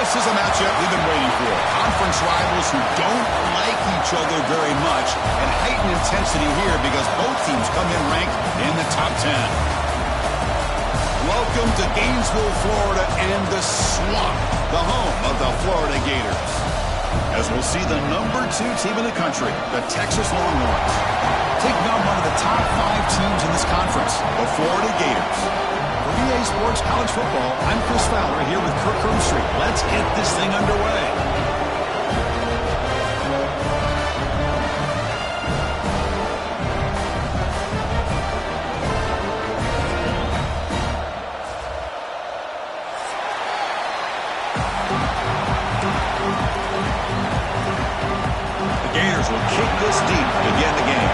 This is a matchup we've been waiting for. Conference rivals who don't like each other very much, and heightened intensity here because both teams come in ranked in the top 10. Welcome to Gainesville, Florida, and the Swamp, the home of the Florida Gators. As we'll see the number 2 team in the country, the Texas Longhorns, taking on one of the top 5 teams in this conference, the Florida Gators. For EA Sports College Football, I'm Chris Fowler here with Kirk Herbstreit. Let's get this thing underway. Gators will kick this deep to begin the game.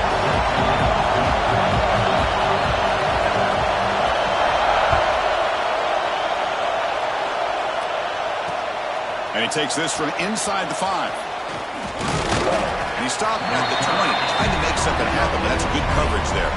And he takes this from inside the 5. And he stopped at the 20, trying to make something happen, but that's good coverage there.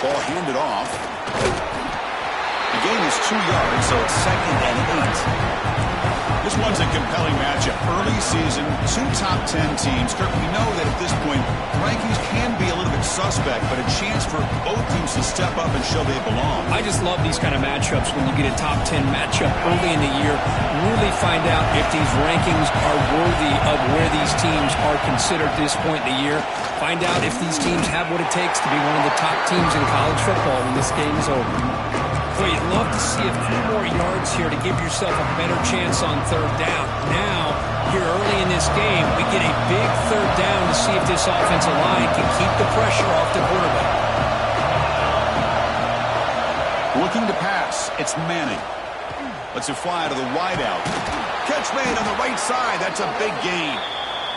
Ball handed off. The gain is 2 yards, so it's 2nd and 8. This one's a compelling matchup. Early season, 2 top 10 teams. Kirk, we know that at this point, rankings can be a little bit suspect, but a chance for both teams to step up and show they belong. I just love these kind of matchups when you get a top 10 matchup early in the year. Really find out if these rankings are worthy of where these teams are considered at this point in the year. Find out if these teams have what it takes to be one of the top teams in college football when this game is over. Boy, you'd love to see a few more yards here to give yourself a better chance on 3rd down. Now, here early in this game, we get a big 3rd down to see if this offensive line can keep the pressure off the quarterback. Looking to pass, it's Manning. Lets it fly to the wideout. Catch made on the right side. That's a big gain.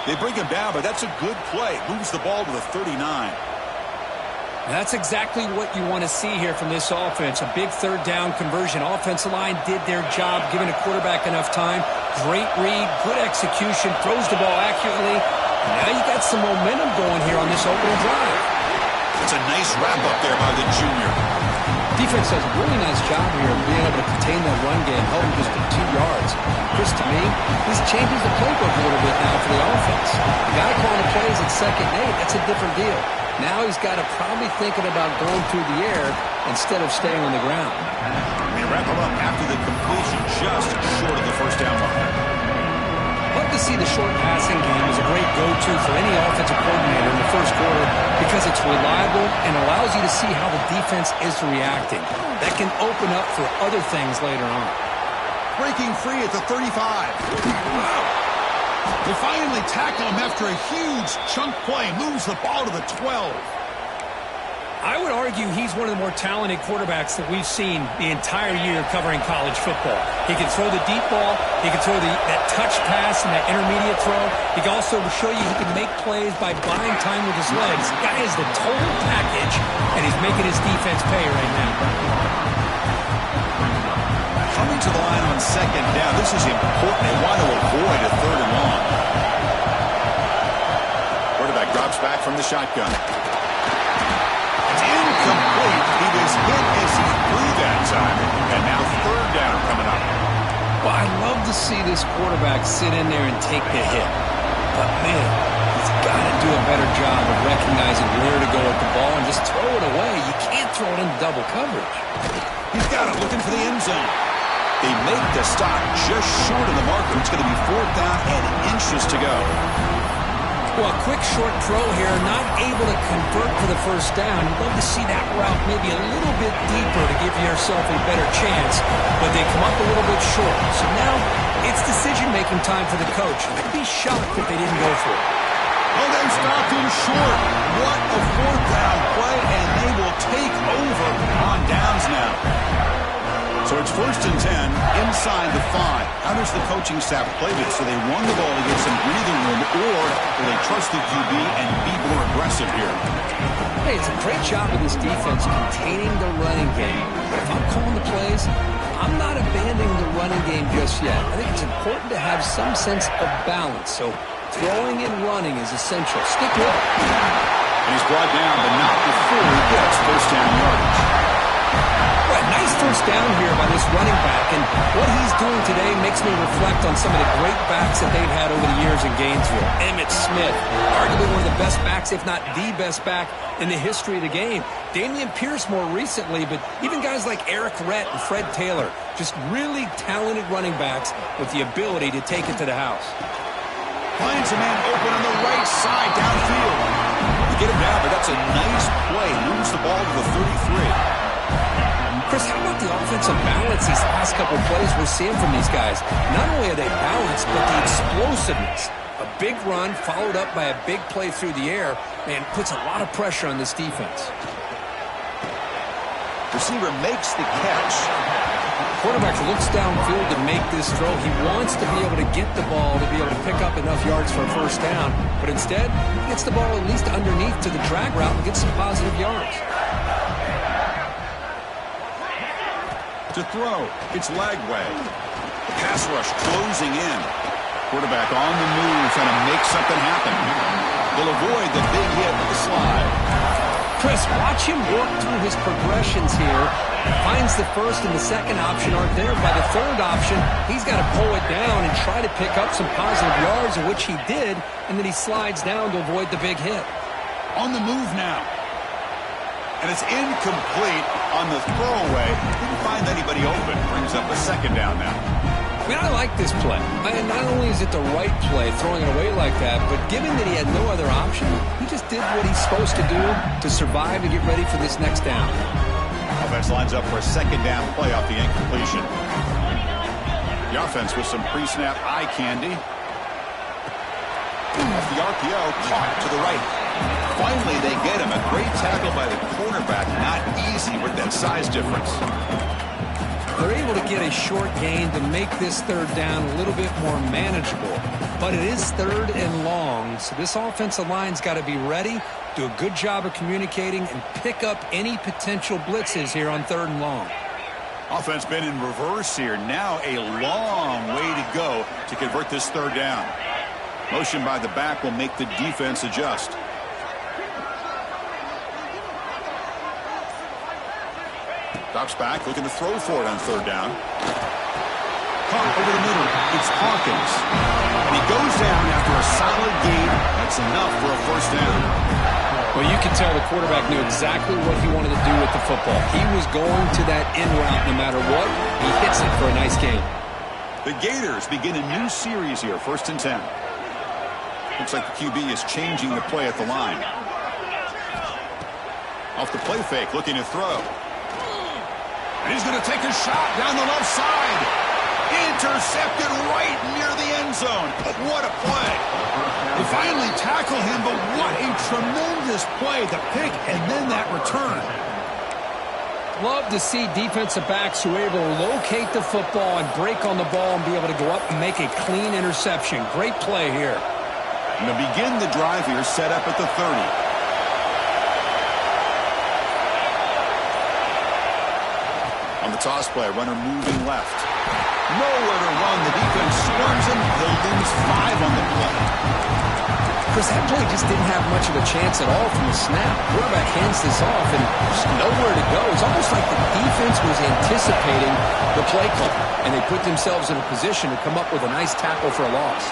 They bring him down, but that's a good play. Moves the ball to the 39. That's exactly what you want to see here from this offense. A big 3rd down conversion. Offensive line did their job, giving a quarterback enough time. Great read, good execution, throws the ball accurately. And now you got some momentum going here on this opening drive. It's a nice wrap-up there by the junior. Defense does a really nice job here of being able to contain that run game, held him just to 2 yards. Chris, to me, this changes the playbook a little bit now for the offense. The guy calling the plays at 2nd and 8, that's a different deal. Now he's got to probably thinking about going through the air instead of staying on the ground. They wrap him up after the completion, just short of the 1st down mark. Love to see the short passing game as a great go-to for any offensive coordinator in the 1st quarter because it's reliable and allows you to see how the defense is reacting. That can open up for other things later on. Breaking free at the 35. Wow. They finally tackle him after a huge chunk play. Moves the ball to the 12. I would argue he's one of the more talented quarterbacks that we've seen the entire year covering college football. He can throw the deep ball. He can throw that touch pass and that intermediate throw. He can also show you he can make plays by buying time with his legs. The guy is the total package, and he's making his defense pay right now. Coming to the line on 2nd down. This is important. They want to avoid a 3rd and long. Quarterback drops back from the shotgun. Incomplete. He was hit as he threw that time. And now 3rd down coming up. Well, I love to see this quarterback sit in there and take the hit. But, man, he's got to do a better job of recognizing where to go with the ball and just throw it away. You can't throw it in double coverage. He's got it looking for the end zone. They make the stop just short of the marker. It's going to be 4th down and inches to go. Well, a quick short throw here, not able to convert for the 1st down. You'd love to see that route maybe a little bit deeper to give yourself a better chance, but they come up a little bit short. So now it's decision-making time for the coach. I'd be shocked if they didn't go for it. Oh, they stopped him short. What a 4th down play, and they will take over on downs now. So it's 1st and 10 inside the 5. How does the coaching staff play this? So they run the ball to get some breathing room, or will they trust the QB and be more aggressive here? Hey, it's a great job of this defense containing the running game. But if I'm calling the plays, I'm not abandoning the running game just yet. I think it's important to have some sense of balance. So throwing and running is essential. Stick with it. And he's brought down, but not before he gets first down yardage. Right, nice first down here by this running back, and what he's doing today makes me reflect on some of the great backs that they've had over the years in Gainesville. Emmitt Smith, arguably one of the best backs, if not the best back in the history of the game. Damian Pierce more recently, but even guys like Eric Rhett and Fred Taylor, just really talented running backs with the ability to take it to the house. Finds a man open on the right side downfield. You get him down, but that's a nice play. Moves the ball to the 33. Chris, how about the offensive balance these last couple plays we're seeing from these guys? Not only are they balanced, but the explosiveness. A big run followed up by a big play through the air, and puts a lot of pressure on this defense. Receiver makes the catch. Quarterback looks downfield to make this throw. He wants to be able to get the ball to be able to pick up enough yards for a first down, but instead, he gets the ball at least underneath to the drag route and gets some positive yards. To throw, it's Lagway. The pass rush closing in. Quarterback on the move, trying to make something happen. They'll avoid the big hit with the slide. Chris, watch him work through his progressions here. Finds the first and the second option aren't there. By the third option, he's got to pull it down and try to pick up some positive yards, which he did, and then he slides down to avoid the big hit. On the move now. And it's incomplete on the throwaway. Didn't find anybody open. Brings up a second down now. I mean, I like this play. And not only is it the right play, throwing it away like that, but given that he had no other option, he just did what he's supposed to do to survive and get ready for this next down. Offense lines up for a second down play off the incompletion. The offense with some pre-snap eye candy. Off the RPO, caught to the right. Finally, they get him. A great tackle by the quarterback. Not easy with that size difference. They're able to get a short gain to make this third down a little bit more manageable. But it is third and long, so this offensive line's got to be ready, do a good job of communicating, and pick up any potential blitzes here on third and long. Offense been in reverse here. Now a long way to go to convert this third down. Motion by the back will make the defense adjust. Drops back, looking to throw for it on third down. Caught over the middle. It's Hawkins. And he goes down after a solid gain. That's enough for a first down. Well, you can tell the quarterback knew exactly what he wanted to do with the football. He was going to that in route no matter what. He hits it for a nice gain. The Gators begin a new series here, 1st and 10. Looks like the QB is changing the play at the line. Off the play fake, looking to throw. And he's going to take a shot down the left side. Intercepted right near the end zone. What a play. They finally tackle him, but what a tremendous play. The pick and then that return. Love to see defensive backs who are able to locate the football and break on the ball and be able to go up and make a clean interception. Great play here. And to begin the drive here, set up at the 30. On the toss play, runner moving left. Nowhere to run. The defense swarms him. They'll lose 5 on the play. Chris, that play just didn't have much of a chance at all from the snap. Quarterback hands this off and just nowhere to go. It's almost like the defense was anticipating the play call, and they put themselves in a position to come up with a nice tackle for a loss.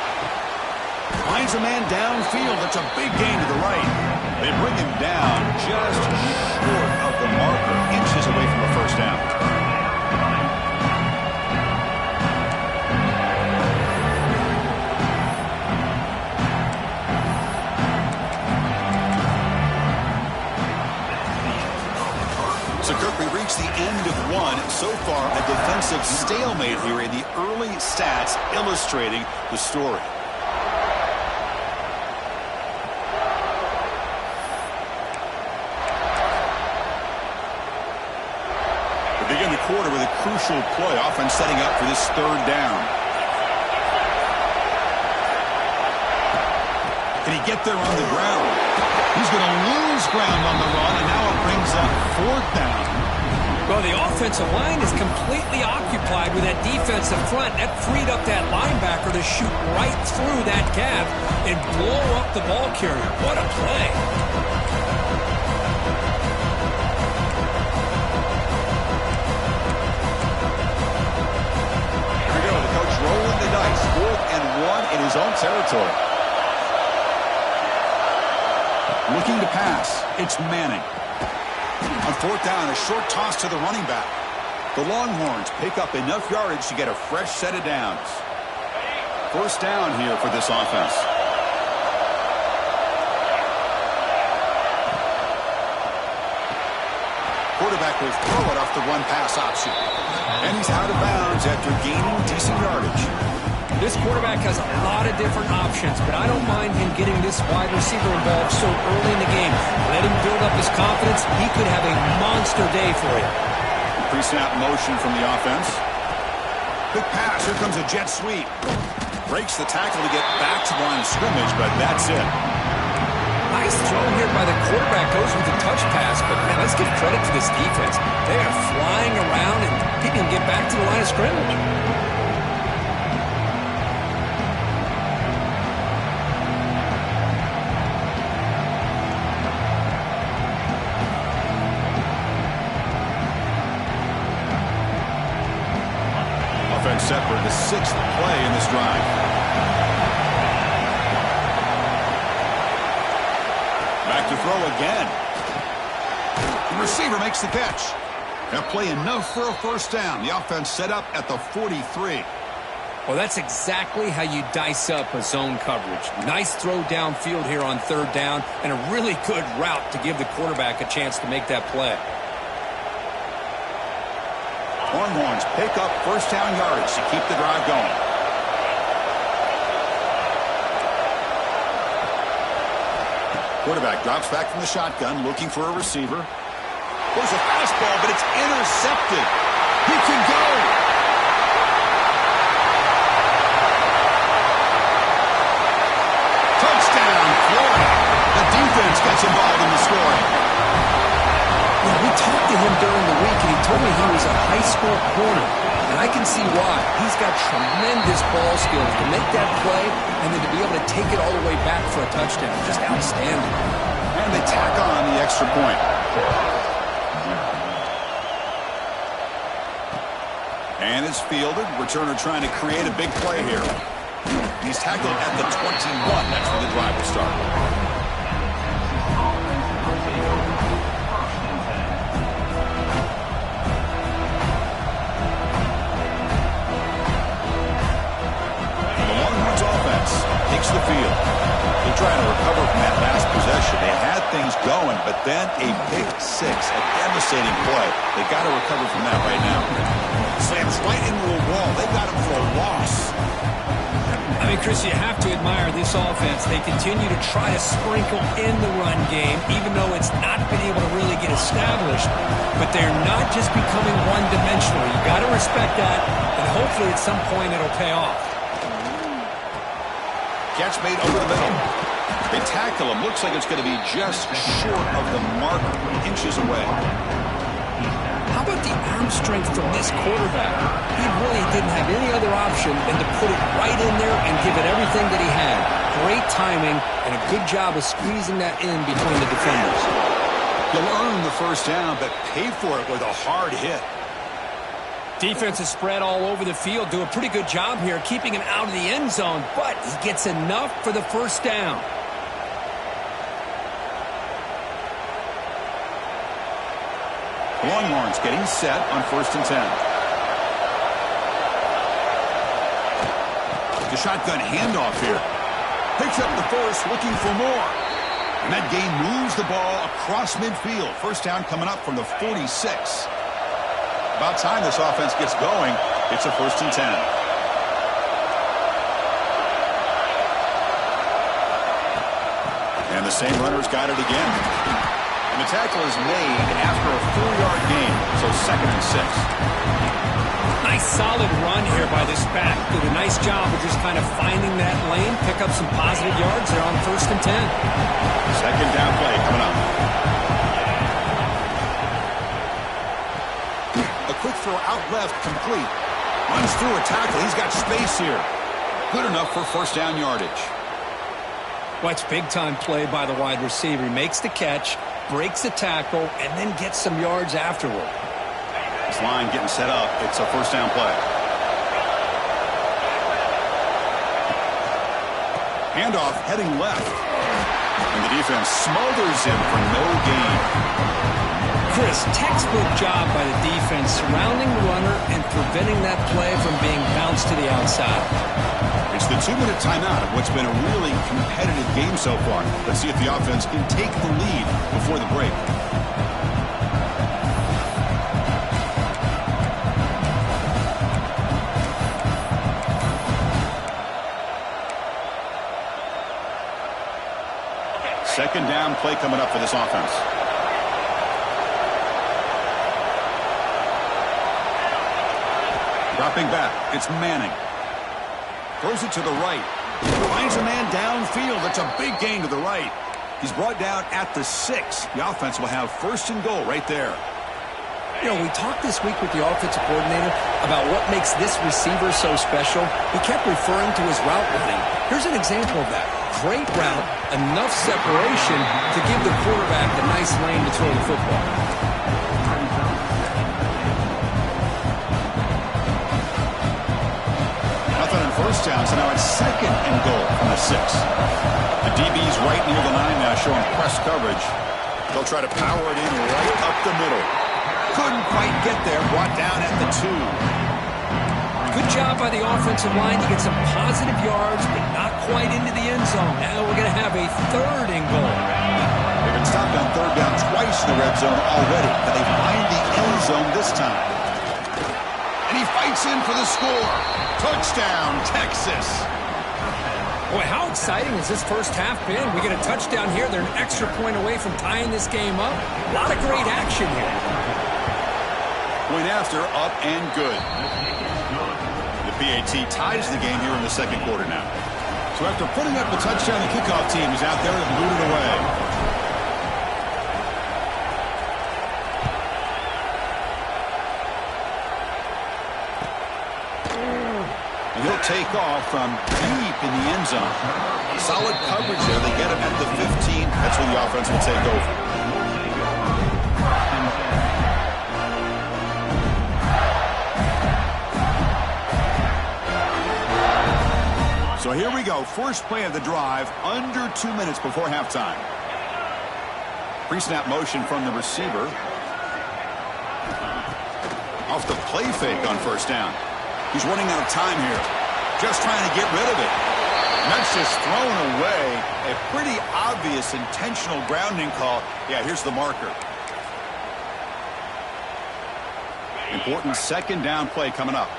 Finds a man downfield. That's a big gain to the right. They bring him down just short of the marker, inches away from a first down. So, Kirk, we reached the end of one. So far, a defensive stalemate here in the early stats illustrating the story. Begin the quarter with a crucial play. Offense setting up for this third down. Can he get there on the ground? He's going to lose ground on the run, and now it brings up fourth down. Well, the offensive line is completely occupied with that defensive front. That freed up that linebacker to shoot right through that gap and blow up the ball carrier. What a play. Here we go. The coach rolling the dice. 4th and 1 in his own territory. Looking to pass. It's Manning. On 4th down, a short toss to the running back. The Longhorns pick up enough yardage to get a fresh set of downs. First down here for this offense. Quarterback will throw it off the run-pass option. And he's out of bounds after gaining decent yardage. This quarterback has a lot of different options, but I don't mind him getting this wide receiver involved so early in the game. Let him build up his confidence. He could have a monster day for you. Pre-snap motion from the offense. Quick pass. Here comes a jet sweep. Breaks the tackle to get back to the line of scrimmage, but that's it. Nice throw here by the quarterback. Goes with a touch pass, but man, let's give credit to this defense. They are flying around, and he can get back to the line of scrimmage. Set for the 6th play in this drive. Back to throw again. The receiver makes the catch. That play enough for a first down. The offense set up at the 43. Well, that's exactly how you dice up a zone coverage. Nice throw downfield here on 3rd down, and a really good route to give the quarterback a chance to make that play. Longhorns pick up first down yardage to keep the drive going. Quarterback drops back from the shotgun, looking for a receiver. There's a fastball, but it's intercepted. He can go. Touchdown, Florida. The defense gets involved in the scoring. Yeah, we talked to him during the week, and he told me he was a high school corner. And I can see why. He's got tremendous ball skills to make that play and then to be able to take it all the way back for a touchdown. Just outstanding. And they tack on the extra point. And it's fielded. Returner trying to create a big play here. He's tackled at the 21. That's where the drive will start. Takes the field. They're trying to recover from that last possession. They had things going, but then a pick 6, a devastating play. They got to recover from that right now. Slams right into a wall. They got him for a loss. I mean, Chris, you have to admire this offense. They continue to try to sprinkle in the run game, even though it's not been able to really get established. But they're not just becoming one-dimensional. You got to respect that, and hopefully at some point it'll pay off. Catch made over the middle. They tackle him. Looks like it's going to be just short of the mark, inches away. How about the arm strength from this quarterback? He really didn't have any other option than to put it right in there and give it everything that he had. Great timing and a good job of squeezing that in between the defenders. He'll earn the first down, but pay for it with a hard hit. Defense is spread all over the field. Do a pretty good job here keeping him out of the end zone, but he gets enough for the first down. Longhorns getting set on 1st and 10. The shotgun handoff here. Picks up the first, looking for more. And that game moves the ball across midfield. First down coming up from the 46. About time this offense gets going. It's a 1st and 10. And the same runner's got it again. And the tackle is made after a 4-yard gain, so 2nd and 6. Nice solid run here by this back. Did a nice job of just kind of finding that lane, pick up some positive yards there on 1st and 10. 2nd down play coming up. A quick throw out left, complete. Runs through a tackle. He's got space here. Good enough for 1st down yardage. Watch big-time play by the wide receiver. He makes the catch, breaks a tackle, and then gets some yards afterward. This line getting set up. It's a 1st down play. Handoff heading left. And the defense smothers him for no gain. Chris, textbook job by the defense surrounding the runner and preventing that play from being bounced to the outside. It's the 2-minute timeout of what's been a really competitive game so far. Let's see if the offense can take the lead before the break. Second down play coming up for this offense. Dropping back, it's Manning. Throws it to the right. Finds a man downfield. That's a big gain to the right. He's brought down at the 6. The offense will have 1st and goal right there. You know, we talked this week with the offensive coordinator about what makes this receiver so special. He kept referring to his route running. Here's an example of that. Great route, enough separation to give the quarterback a nice lane to throw the football. Nothing on 1st down, so now it's 2nd and goal from the 6. The DB's right near the line now showing press coverage. They'll try to power it in right up the middle. Couldn't quite get there, brought down at the 2. Good job by the offensive line to get some positive yards, but not quite into the end zone. Now we're going to have a 3rd and goal. They've been stopped on 3rd down twice in the red zone already, but they find the end zone this time. And he fights in for the score. Touchdown, Texas. Boy, how exciting has this first half been? We get a touchdown here. They're an extra point away from tying this game up. A lot of great action here. Point after, up and good. The PAT ties the game here in the 2nd quarter now. So after putting up the touchdown, the kickoff team is out there to boot it away. And he'll take off from deep in the end zone. Solid coverage there. They get him at the 15. That's where the offense will take over. So here we go. First play of the drive, under 2 minutes before halftime. Pre-snap motion from the receiver. Off the play fake on 1st down. He's running out of time here. Just trying to get rid of it. And that's just thrown away. A pretty obvious intentional grounding call. Yeah, here's the marker. Important 2nd down play coming up.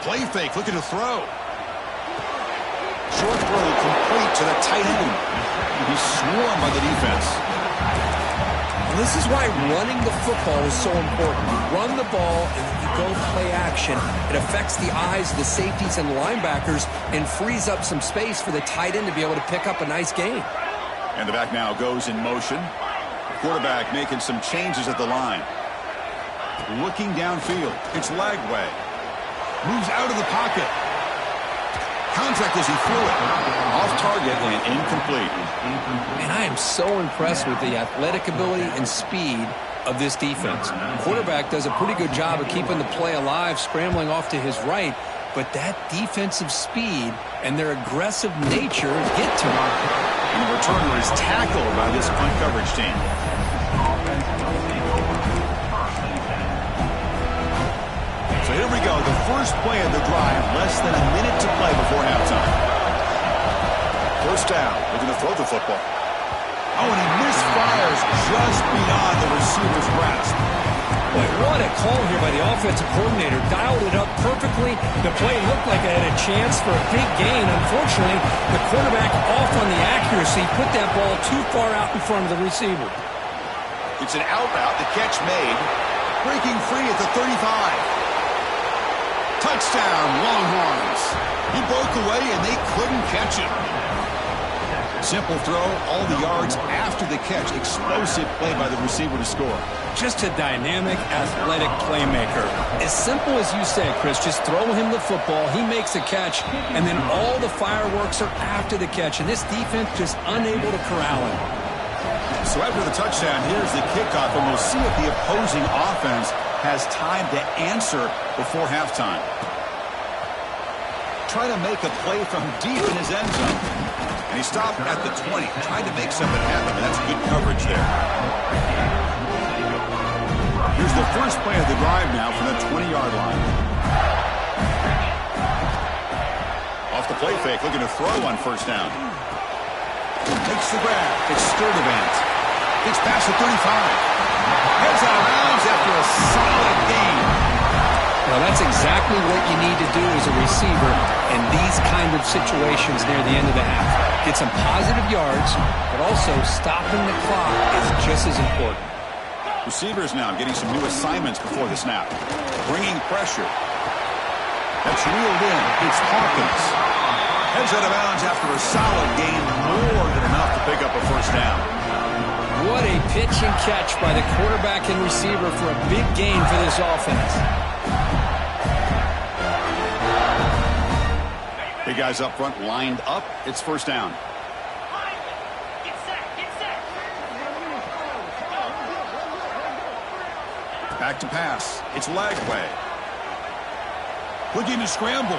Play fake, looking to throw. Short throw complete to the tight end. He's swarmed by the defense. And this is why running the football is so important. You run the ball and you go play action. It affects the eyes of the safeties and the linebackers and frees up some space for the tight end to be able to pick up a nice gain. And the back now goes in motion. Quarterback making some changes at the line. Looking downfield. It's Lagway. Moves out of the pocket. Contact as he threw it. Off target and incomplete. And I am so impressed with the athletic ability and speed of this defense. Quarterback does a pretty good job of keeping the play alive, scrambling off to his right. But that defensive speed and their aggressive nature get to him. And the returner is tackled by this punt coverage team. So here we go, the first play of the drive, less than a minute to play before halftime. 1st down, looking to throw the football. Oh, and he misfires just beyond the receiver's grasp. Boy, what a call here by the offensive coordinator. Dialed it up perfectly. The play looked like it had a chance for a big gain. Unfortunately, the quarterback off on the accuracy, put that ball too far out in front of the receiver. It's an out route. The catch made. Breaking free at the 35. Touchdown, Longhorns. He broke away, and they couldn't catch him. Simple throw, all the yards after the catch. Explosive play by the receiver to score. Just a dynamic, athletic playmaker. As simple as you said, Chris, just throw him the football, he makes a catch, and then all the fireworks are after the catch, and this defense just unable to corral him. So after the touchdown, here's the kickoff, and we'll see if the opposing offense has time to answer before halftime. Try to make a play from deep in his end zone. And he stopped at the 20, trying to make something happen. That's good coverage there. Here's the first play of the drive now from the 20-yard line. Off the play fake, looking to throw on first down. Takes the grab. It's Sturdivant. Gets past the 35. Heads out of bounds after a solid gain. Well, that's exactly what you need to do as a receiver in these kind of situations near the end of the half. Get some positive yards, but also stopping the clock is just as important. Receivers now getting some new assignments before the snap. Bringing pressure. That's reeled in. It's Hawkins. Heads out of bounds after a solid gain, more than enough to pick up a first down. What a pitch and catch by the quarterback and receiver for a big gain for this offense. Big guys up front lined up. It's first down. Back to pass. It's Lagway. Looking to scramble.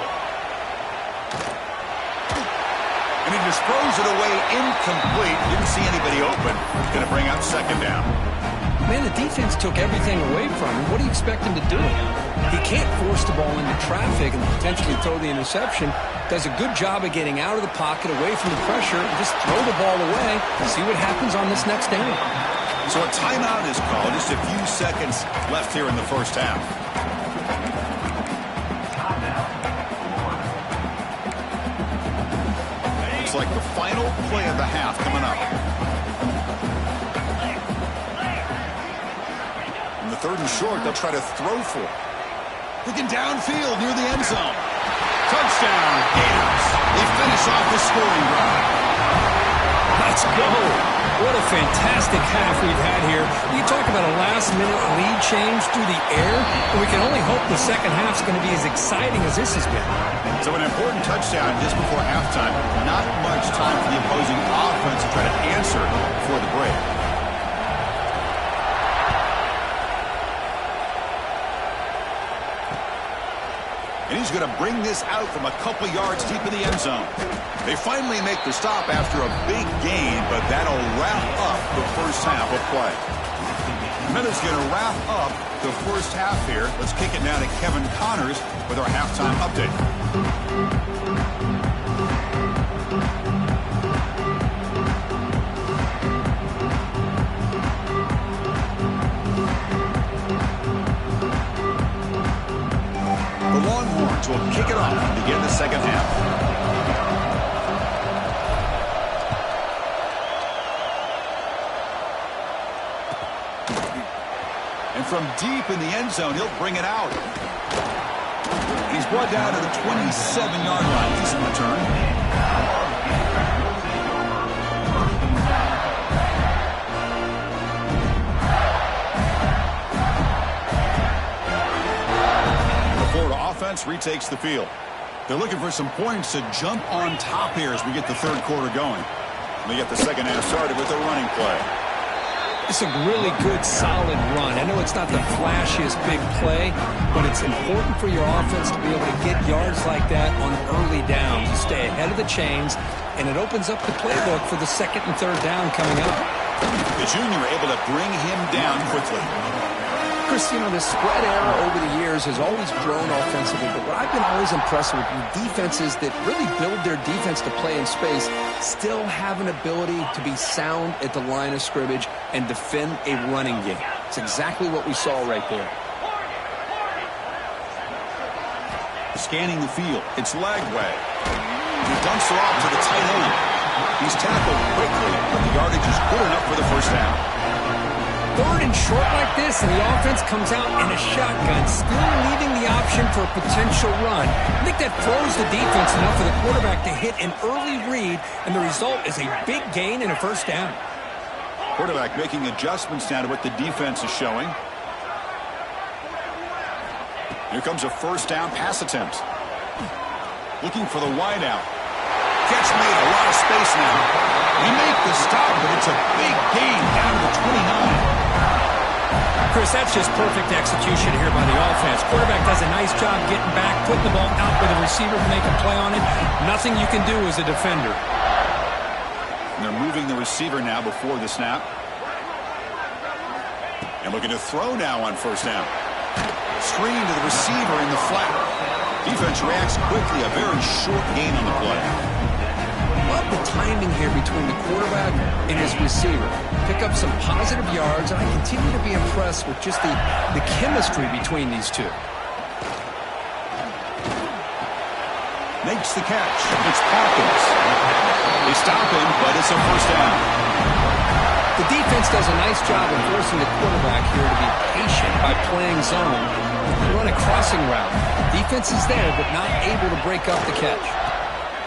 And he just throws it away incomplete. Didn't see anybody open. Going to bring up second down. Man, the defense took everything away from him. What do you expect him to do? He can't force the ball into traffic and potentially throw the interception. Does a good job of getting out of the pocket, away from the pressure, and just throw the ball away and see what happens on this next down. So a timeout is called. Just a few seconds left here in the first half. It's like the final play of the half coming up. In the third and short, they'll try to throw for it. Looking downfield near the end zone. Touchdown, Gators. They finish off the scoring drive. Let's go. What a fantastic half we've had here. You talk about a last-minute lead change through the air, and we can only hope the second half's going to be as exciting as this has been. So an important touchdown just before halftime. Not much time for the opposing offense to try to answer before the break. And he's going to bring this out from a couple yards deep in the end zone. They finally make the stop after a big gain, but that'll wrap up the first half of play. Miller's going to wrap up the first half here. Let's kick it now to Kevin Connors with our halftime update. The Longhorns will kick it off and begin the second half. And from deep in the end zone, he'll bring it out. He's brought down to the 27-yard line. Decent return. The Florida offense retakes the field. They're looking for some points to jump on top here as we get the third quarter going. We get the second half started with a running play. It's a really good, solid run. I know it's not the flashiest big play, but it's important for your offense to be able to get yards like that on early downs. You stay ahead of the chains, and it opens up the playbook for the second and third down coming up. The junior able to bring him down quickly. Chris, you know, the spread era over the years has always grown offensively, but what I've been always impressed with defenses that really build their defense to play in space still have an ability to be sound at the line of scrimmage and defend a running game. It's exactly what we saw right there. Scanning the field. It's Lagway. He dumps her off to the tight end. He's tackled quickly, but the yardage is good enough for the first down. Third and short like this, and the offense comes out in a shotgun, still leaving the option for a potential run. I think that throws the defense enough for the quarterback to hit an early read, and the result is a big gain and a first down. Quarterback making adjustments now to what the defense is showing. Here comes a first down pass attempt. Looking for the wideout. Catch made, a lot of space now. They make the stop, but it's a big gain down to the 29. Chris, that's just perfect execution here by the offense. Quarterback does a nice job getting back, putting the ball out with a receiver to make a play on it. Nothing you can do as a defender. And they're moving the receiver now before the snap. And looking to throw now on first down. Screen to the receiver in the flat. Defense reacts quickly, a very short gain on the play. Love the timing here between the quarterback and his receiver. Pick up some positive yards, and I continue to be impressed with just the chemistry between these two. Makes the catch. It's Hawkins. They stop him, but it's a first down. The defense does a nice job of forcing the quarterback here to be patient by playing zone. They run a crossing route. Defense is there, but not able to break up the catch.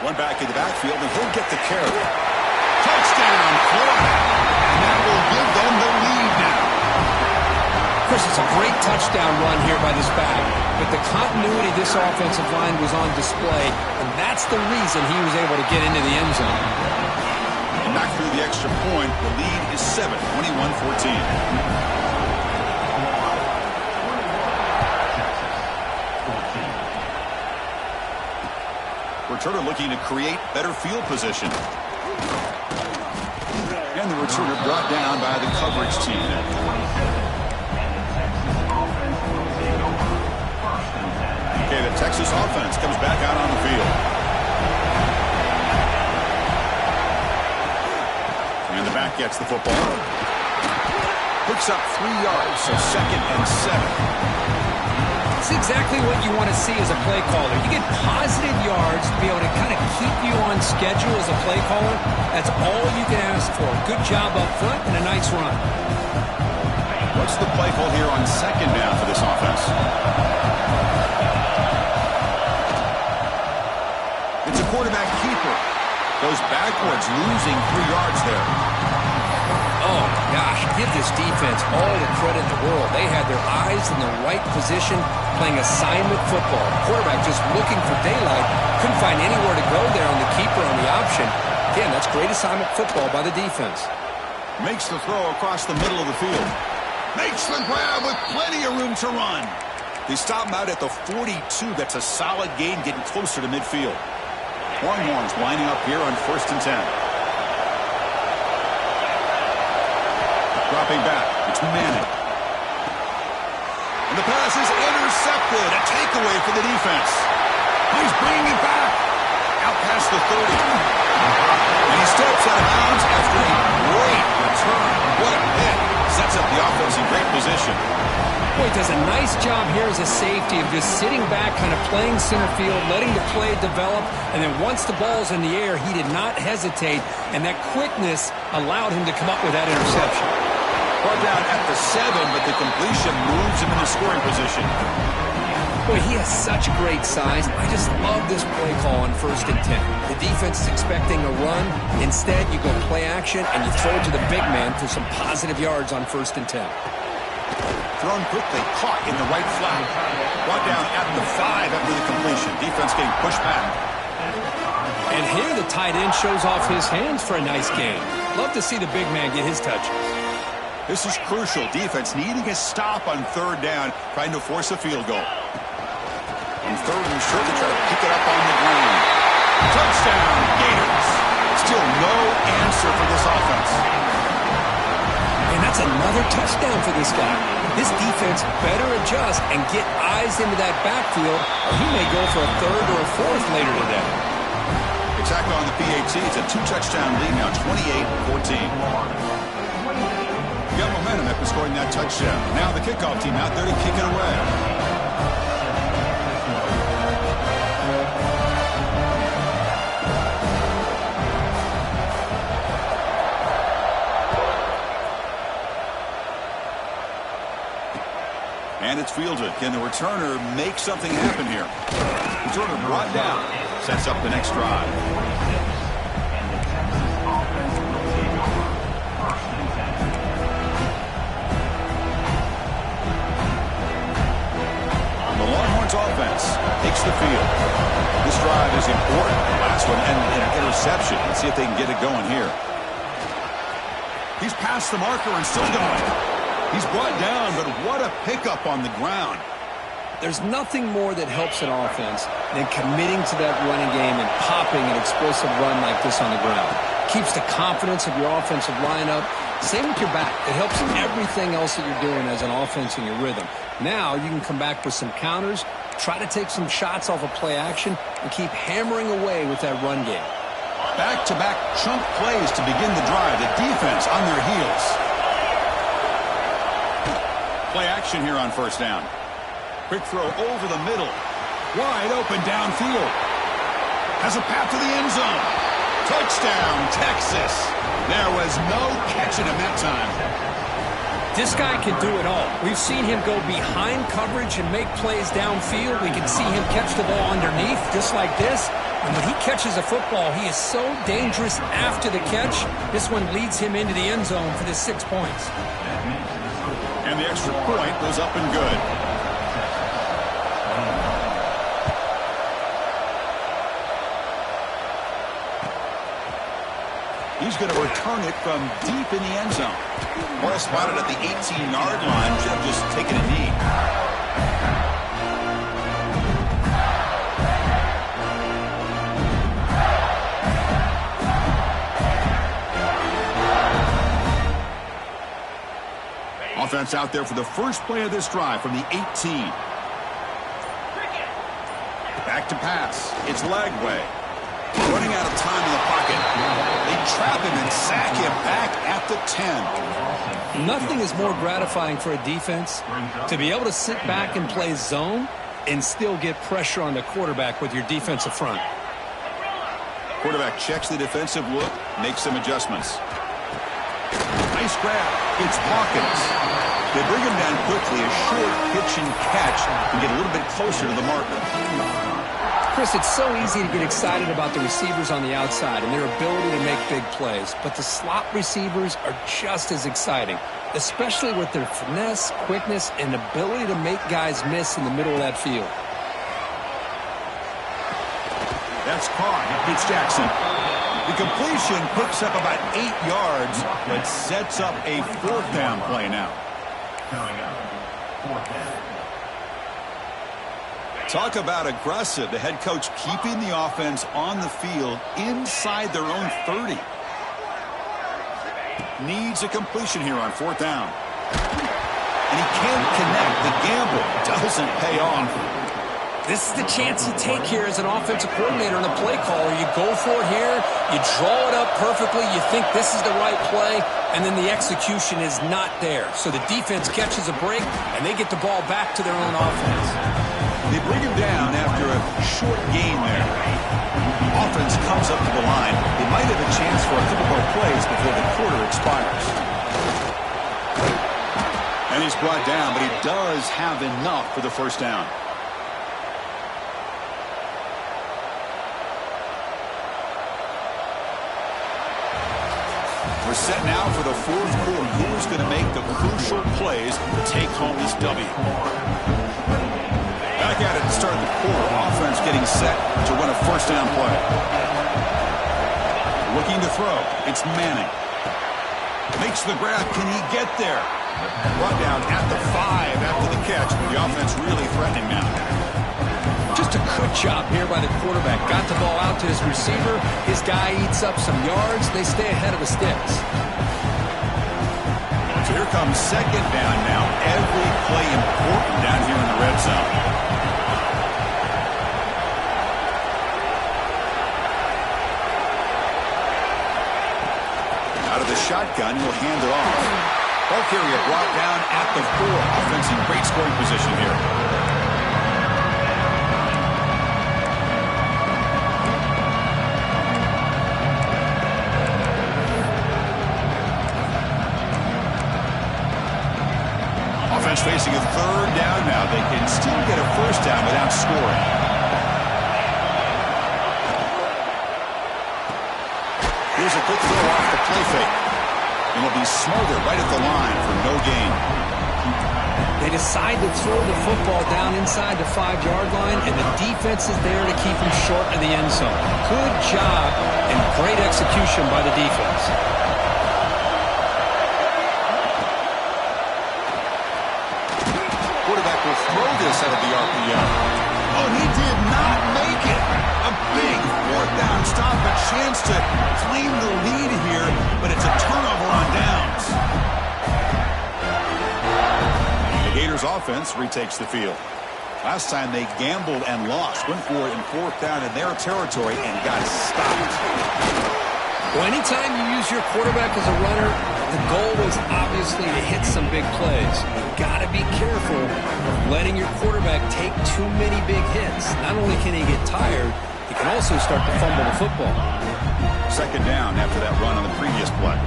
One back in the backfield, and he'll get the carry. Touchdown, Florida. And that will give them the lead now. Chris, it's a great touchdown run here by this back. But the continuity of this offensive line was on display, and that's the reason he was able to get into the end zone. And back through the extra point, the lead is 7, 21-14. Returner looking to create better field position. And the returner brought down by the coverage team. Okay, the Texas offense comes back out on the field. And the back gets the football. Picks up 3 yards, so 2nd and 7. It's exactly what you want to see as a play caller. You get positive yards to be able to kind of keep you on schedule as a play caller. That's all you can ask for. Good job up front and a nice run. What's the play call here on 2nd down for this offense? It's a quarterback keeper. Goes backwards, losing 3 yards there. Oh, gosh, give this defense all the credit in the world. They had their eyes in the right position, playing assignment football. Quarterback just looking for daylight. Couldn't find anywhere to go there on the keeper on the option. Again, that's great assignment football by the defense. Makes the throw across the middle of the field. Makes the grab with plenty of room to run. They stop him out at the 42. That's a solid gain, getting closer to midfield. Longhorns lining up here on 1st and 10. Dropping back, it's Manning. And the pass is intercepted. A takeaway for the defense. He's bringing it back. Out past the 30. And he steps out of bounds after a great return. What a hit. Sets up the offense in great position. Boy, he does a nice job here as a safety of just sitting back, kind of playing center field, letting the play develop, and then once the ball's in the air, he did not hesitate, and that quickness allowed him to come up with that interception. Brought down at the 7, but the completion moves him into scoring position. Boy, he has such great size. I just love this play call on 1st and 10. The defense is expecting a run. Instead, you go play action, and you throw it to the big man for some positive yards on 1st and 10. Thrown quickly, caught in the right flat. Brought down at the 5 after the completion. Defense getting pushed back. And here the tight end shows off his hands for a nice gain. Love to see the big man get his touches. This is crucial. Defense needing a stop on 3rd down, trying to force a field goal. On 3rd and short, they try to pick it up on the ground. Touchdown, Gators. Still no answer for this offense. And that's another touchdown for this guy. This defense better adjust and get eyes into that backfield, or he may go for a 3rd or a 4th later today. Attack on the PAT. It's a 2-touchdown lead now, 28-14. got momentum after scoring that touchdown. Now the kickoff team out there to kick it away. And it's fielded. Can the returner make something happen here? Returner brought down. Sets up the next drive. The Longhorns offense takes the field. This drive is important. Last one and an interception. Let's see if they can get it going here. He's past the marker and still going. He's brought down, but what a pickup on the ground. There's nothing more that helps an offense than committing to that running game and popping an explosive run like this on the ground. Keeps the confidence of your offensive lineup. Same with your back. It helps everything else that you're doing as an offense in your rhythm. Now you can come back with some counters, try to take some shots off of play action, and keep hammering away with that run game. Back-to-back chunk plays to begin the drive. The defense on their heels. Play action here on first down. Quick throw over the middle. Wide open downfield. Has a path to the end zone. Touchdown, Texas. There was no catching him that time. This guy can do it all. We've seen him go behind coverage and make plays downfield. We can see him catch the ball underneath just like this. And when he catches a football, he is so dangerous after the catch. This one leads him into the end zone for the 6 points. And the extra point goes up and good. He's going to return it from deep in the end zone. Ball spotted at the 18-yard line. Should have just taken a knee. Offense out there for the first play of this drive from the 18. Back to pass. It's Lagway. Running out of time in the pocket. They trap him and sack him back at the 10. Nothing is more gratifying for a defense to be able to sit back and play zone and still get pressure on the quarterback with your defensive front. Quarterback checks the defensive look, makes some adjustments. Nice grab. It's Hawkins. They bring him down quickly. A short pitch and catch and get a little bit closer to the marker. Chris, it's so easy to get excited about the receivers on the outside and their ability to make big plays, but the slot receivers are just as exciting, especially with their finesse, quickness, and ability to make guys miss in the middle of that field. That's caught. It's Jackson. The completion picks up about 8 yards, but sets up a fourth down play now. Talk about aggressive. The head coach keeping the offense on the field inside their own 30. Needs a completion here on fourth down. And he can't connect. The gamble doesn't pay off. This is the chance you take here as an offensive coordinator and a play caller. You go for it here. You draw it up perfectly. You think this is the right play, and then the execution is not there. So the defense catches a break, and they get the ball back to their own offense. They bring him down after a short gain there. Offense comes up to the line. They might have a chance for a couple more plays before the quarter expires. And he's brought down, but he does have enough for the first down. We're set now for the fourth quarter. Who's going to make the crucial plays to take home this W? Back at it to start the quarter. Offense getting set to run a first down play. Looking to throw. It's Manning. Makes the grab. Can he get there? Brought down at the 5 after the catch. The offense really threatening now. Just a good job here by the quarterback. Got the ball out to his receiver. His guy eats up some yards. They stay ahead of the sticks. So here comes second down now. Every play important down here in the red zone. Out of the shotgun, he'll hand it off. Ball carrier brought down at the 4. Offense in great scoring position here. Offense facing a 3rd down now. They can still get a 1st down without scoring. Here's a quick throw off the play fake. And will be smothered right at the line for no gain. They decide to throw the football down inside the 5-yard line, and the defense is there to keep them short of the end zone. Good job and great execution by the defense. Quarterback will throw this out of the RPO. Oh, he did not make it. A big 4th down stop, a chance to claim the lead here, but it's a turnover on downs. The Gators offense retakes the field. Last time they gambled and lost, went for it in 4th down in their territory and got stopped. Well, anytime you use your quarterback as a runner, the goal is obviously to hit some big plays. You've got to be careful of letting your quarterback take too many big hits. Not only can he get tired, he can also start to fumble the football. 2nd down after that run on the previous play.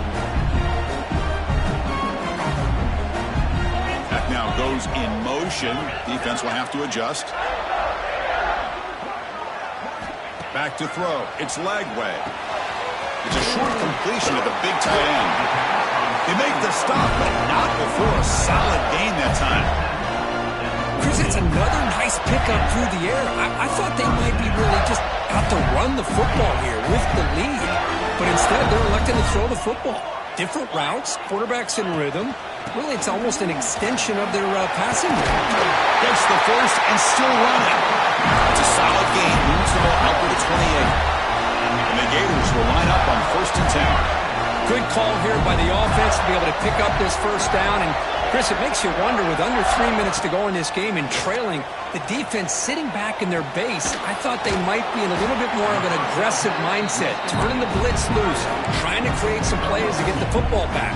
That now goes in motion. Defense will have to adjust. Back to throw. It's Lagway. It's a short completion of the big tight end. They make the stop, but not before a solid gain that time. Chris, it's another nice pickup through the air. I thought they might be really just out to run the football here with the lead. But instead, they're electing to throw the football. Different routes, quarterbacks in rhythm. Really, it's almost an extension of their passing game. Gets the first and still running. It's a solid gain. Moves the ball out to the 28. And the Gators will line up on 1st and 10. Good call here by the offense to be able to pick up this 1st down. And, Chris, it makes you wonder, with under 3 minutes to go in this game and trailing, the defense sitting back in their base, I thought they might be in a little bit more of an aggressive mindset, turning the blitz loose, trying to create some plays to get the football back.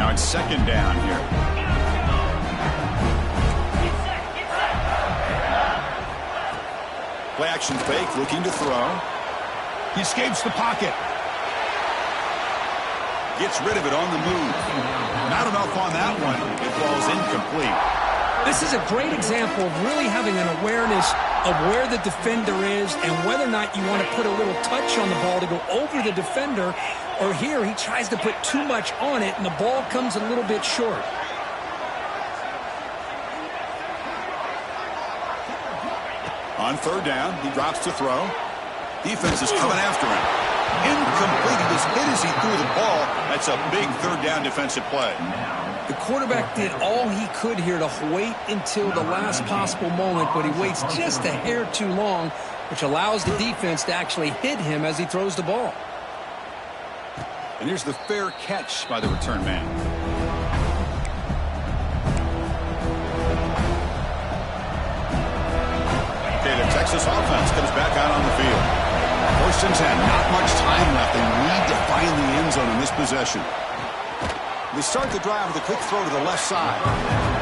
Now it's 2nd down here. Play action fake, looking to throw. He escapes the pocket. Gets rid of it on the move. Not enough on that one. It falls incomplete. This is a great example of really having an awareness of where the defender is and whether or not you want to put a little touch on the ball to go over the defender, or here he tries to put too much on it and the ball comes a little bit short. On 3rd down, he drops to throw. Defense is coming after him. Incomplete. He was hit as he threw the ball. That's a big 3rd down defensive play. The quarterback did all he could here to wait until the last possible moment, but he waits just a hair too long, which allows the defense to actually hit him as he throws the ball. And here's the fair catch by the return man. Okay, the Texas offense comes back out on the field. 1st and 10. Not much time left. They need to find the end zone in this possession. They start the drive with a quick throw to the left side.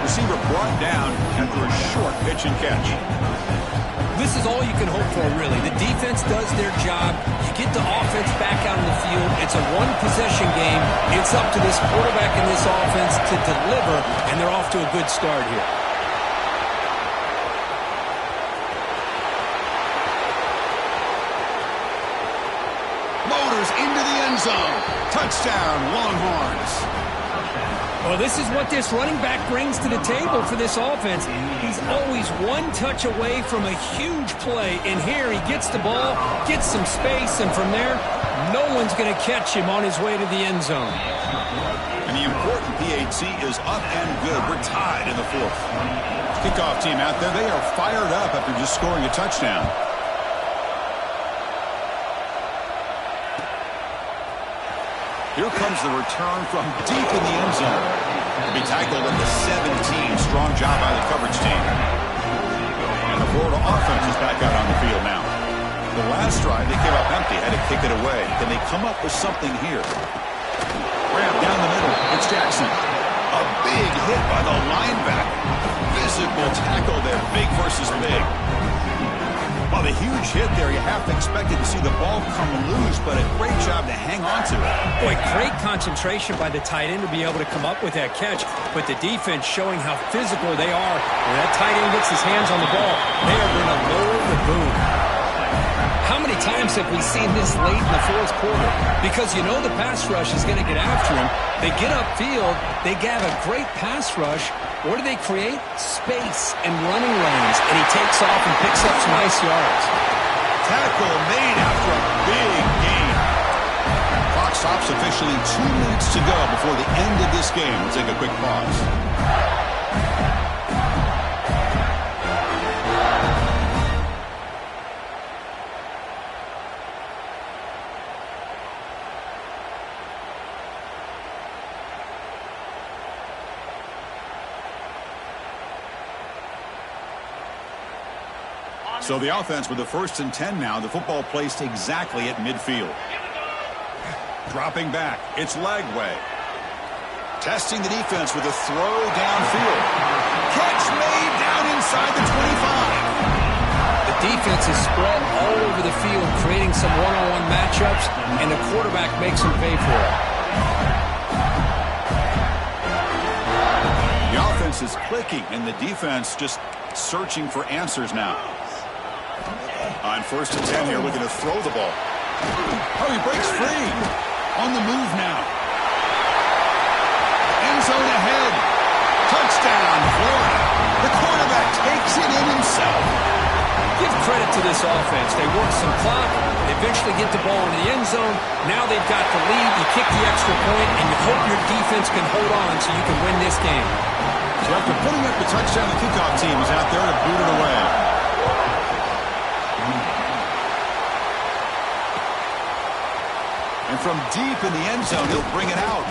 Receiver brought down after a short pitch and catch. This is all you can hope for, really. The defense does their job. You get the offense back out on the field. It's a one-possession game. It's up to this quarterback and this offense to deliver, and they're off to a good start here. Motors into the end zone. Touchdown, Longhorns. Well, this is what this running back brings to the table for this offense. He's always one touch away from a huge play, and here he gets the ball, gets some space, and from there, no one's going to catch him on his way to the end zone. And the important PAT is up and good. We're tied in the 4th. Kickoff team out there, they are fired up after just scoring a touchdown. Here comes the return from deep in the end zone. To be tackled at the 17. Strong job by the coverage team. And the Florida offense is back out on the field now. The last drive, they came up empty, had to kick it away. Can they come up with something here? grab down the middle. It's Jackson. A big hit by the linebacker. Physical tackle there, big versus big. Well, the huge hit there, you have to expect it to see the ball come loose, but a great job to hang on to it. Boy, great concentration by the tight end to be able to come up with that catch, but the defense showing how physical they are. When that tight end gets his hands on the ball, they are going to lower the boom. How many times have we seen this late in the fourth quarter? Because you know the pass rush is going to get after him. They get upfield. They have a great pass rush. What do they create? Space and running lanes. And he takes off and picks up some nice yards. Tackle made after a big gain. Clock stops officially 2 minutes to go before the end of this game. We'll take a quick pause. So the offense with the 1st and 10 now. The football placed exactly at midfield. Dropping back. It's Lagway. Testing the defense with a throw downfield. Catch made down inside the 25. The defense is spread all over the field, creating some one-on-one matchups, and the quarterback makes them pay for it. The offense is clicking, and the defense just searching for answers now. On 1st and 10 here, looking to throw the ball. Oh, he breaks free. On the move now. End zone ahead. Touchdown, Florida. The quarterback takes it in himself. Give credit to this offense. They work some clock. They eventually get the ball into the end zone. Now they've got the lead. You kick the extra point, and you hope your defense can hold on so you can win this game. So after putting up the touchdown, the kickoff team is out there to boot it away. And from deep in the end zone, he'll bring it out.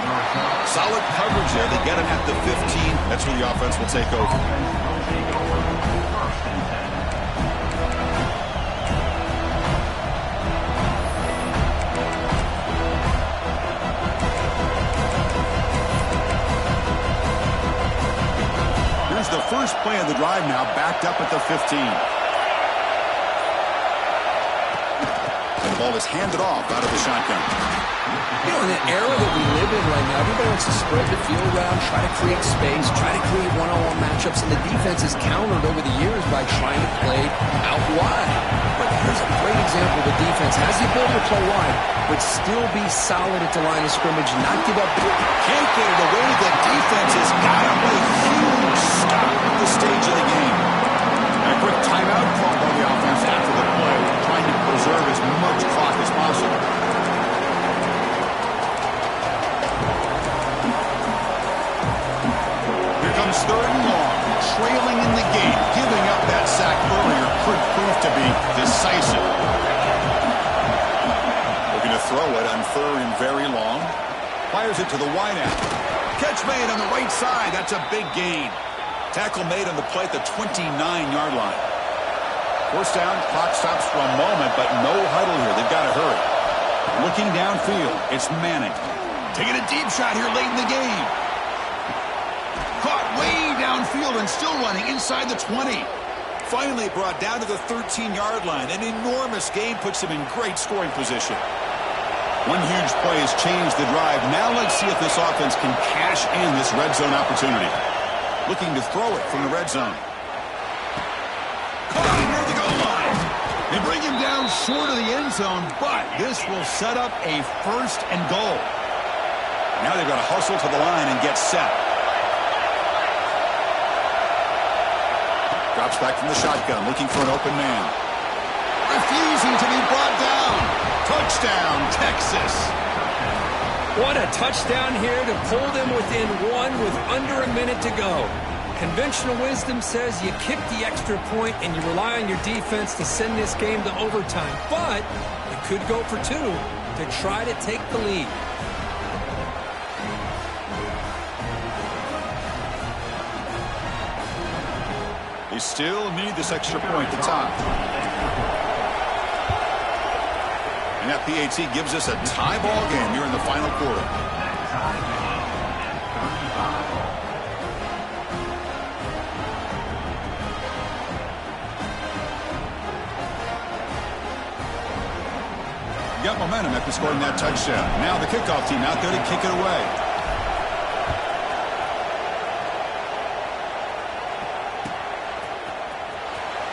Solid coverage there. They get him at the 15. That's where the offense will take over. Here's the first play of the drive now, backed up at the 15. The ball is handed off out of the shotgun. You know, in the era that we live in right now, everybody wants to spread the field around, try to create space, try to create one-on-one matchups, and the defense is countered over the years by trying to play out wide. But here's a great example of the defense has the ability to play wide, but still be solid at the line of scrimmage, not give up. Can't get it away. The defense has got him a huge stop at the stage of the game. And a quick timeout called by the offense after the play, trying to preserve as much clock as possible. Here comes 3rd and long, trailing in the game. Giving up that sack earlier could prove to be decisive. Looking to throw it on 3rd and very long. Fires it to the wideout. Catch made on the right side. That's a big gain. Tackle made on the play at the 29-yard line. 1st down, clock stops for a moment, but no huddle here. They've got to hurry. Looking downfield, it's Manning. Taking a deep shot here late in the game. Caught way downfield and still running inside the 20. Finally brought down to the 13-yard line. An enormous gain puts him in great scoring position. One huge play has changed the drive. Now let's see if this offense can cash in this red zone opportunity. Looking to throw it from the red zone. Caught near the goal line. They bring him down short of the end zone, but this will set up a 1st and goal. Now they've got to hustle to the line and get set. Drops back from the shotgun, looking for an open man. Refusing to be brought down. Touchdown, Texas. What a touchdown here to pull them within 1 with under a minute to go. Conventional wisdom says you kick the extra point and you rely on your defense to send this game to overtime. But you could go for 2 to try to take the lead. They still need this extra point to top. And that PAT gives us a tie ball game here in the final quarter. got momentum after scoring that touchdown. Now the kickoff team out there to kick it away.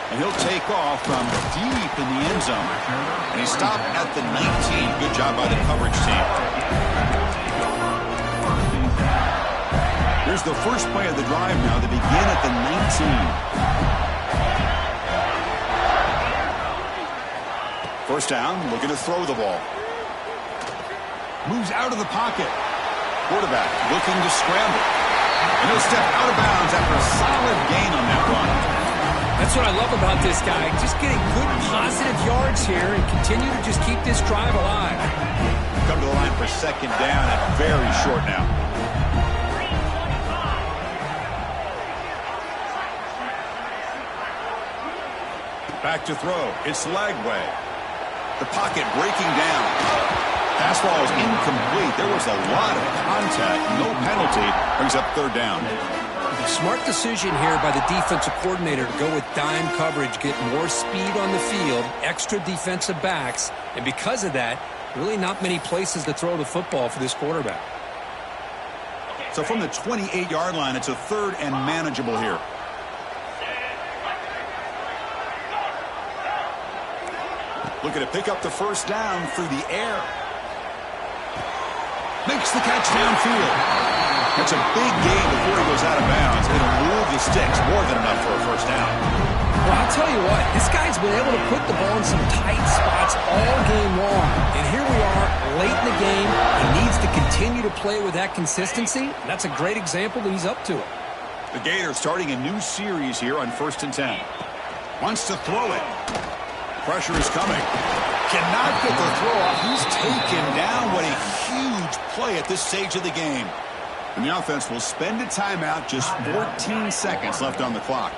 And he'll take off from deep in the end zone. And he stopped at the 19. Good job by the coverage team. Here's the first play of the drive now. They begin at the 19. First down, looking to throw the ball. Moves out of the pocket. Quarterback looking to scramble. And he'll step out of bounds after a solid gain on that run. That's what I love about this guy. Just getting good positive yards here and continue to just keep this drive alive. Come to the line for second down and very short now. Back to throw. It's Lagway. The pocket breaking down. Pass ball is incomplete. There was a lot of contact. No penalty. Brings up third down. Smart decision here by the defensive coordinator to go with dime coverage, get more speed on the field, extra defensive backs, and because of that, really not many places to throw the football for this quarterback. So from the 28-yard line, it's a third and manageable here. Looking to pick up the first down through the air. Makes the catch downfield. That's a big gain before he goes out of bounds. It'll move the sticks, more than enough for a first down. Well, I'll tell you what, this guy's been able to put the ball in some tight spots all game long. And here we are, late in the game. He needs to continue to play with that consistency. That's a great example that he's up to it. The Gators starting a new series here on 1st and 10. Wants to throw it. Pressure is coming. Cannot get the throw off. He's taken down. What a huge play at this stage of the game. And the offense will spend a timeout, just 14 seconds left on the clock.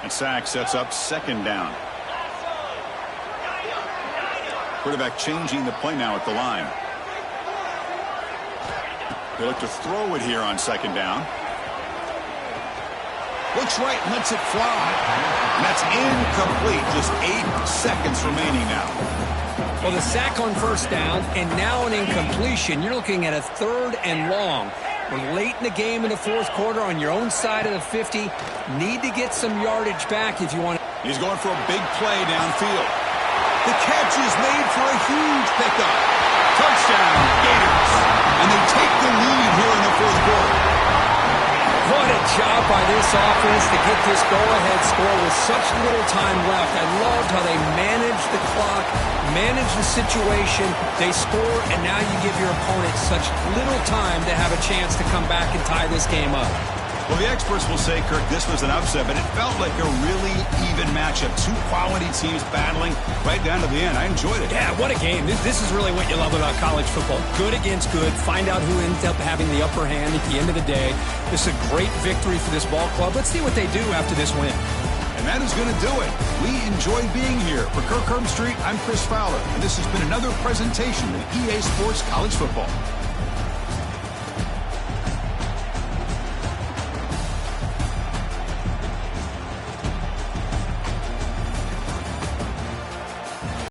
And Sack sets up second down. Quarterback changing the play now at the line. They look to throw it here on second down. Looks right and lets it fly. And that's incomplete. Just 8 seconds remaining now. Well, the sack on first down and now an incompletion. You're looking at a third and long. We're late in the game in the fourth quarter on your own side of the 50. Need to get some yardage back if you want to. He's going for a big play downfield. The catch is made for a huge pickup. Touchdown, Gators. And they take the lead here in the fourth quarter. What a job by this offense to get this go-ahead score with such little time left. I loved how they managed the clock, managed the situation. They score, and now you give your opponent such little time to have a chance to come back and tie this game up. Well, the experts will say, Kirk, this was an upset, but it felt like a really even matchup. Two quality teams battling right down to the end. I enjoyed it. Yeah, what a game. This is really what you love about college football. Good against good. Find out who ends up having the upper hand at the end of the day. This is a great victory for this ball club. Let's see what they do after this win. And that is going to do it. We enjoyed being here. For Kirk Street, I'm Chris Fowler, and this has been another presentation of EA Sports College Football.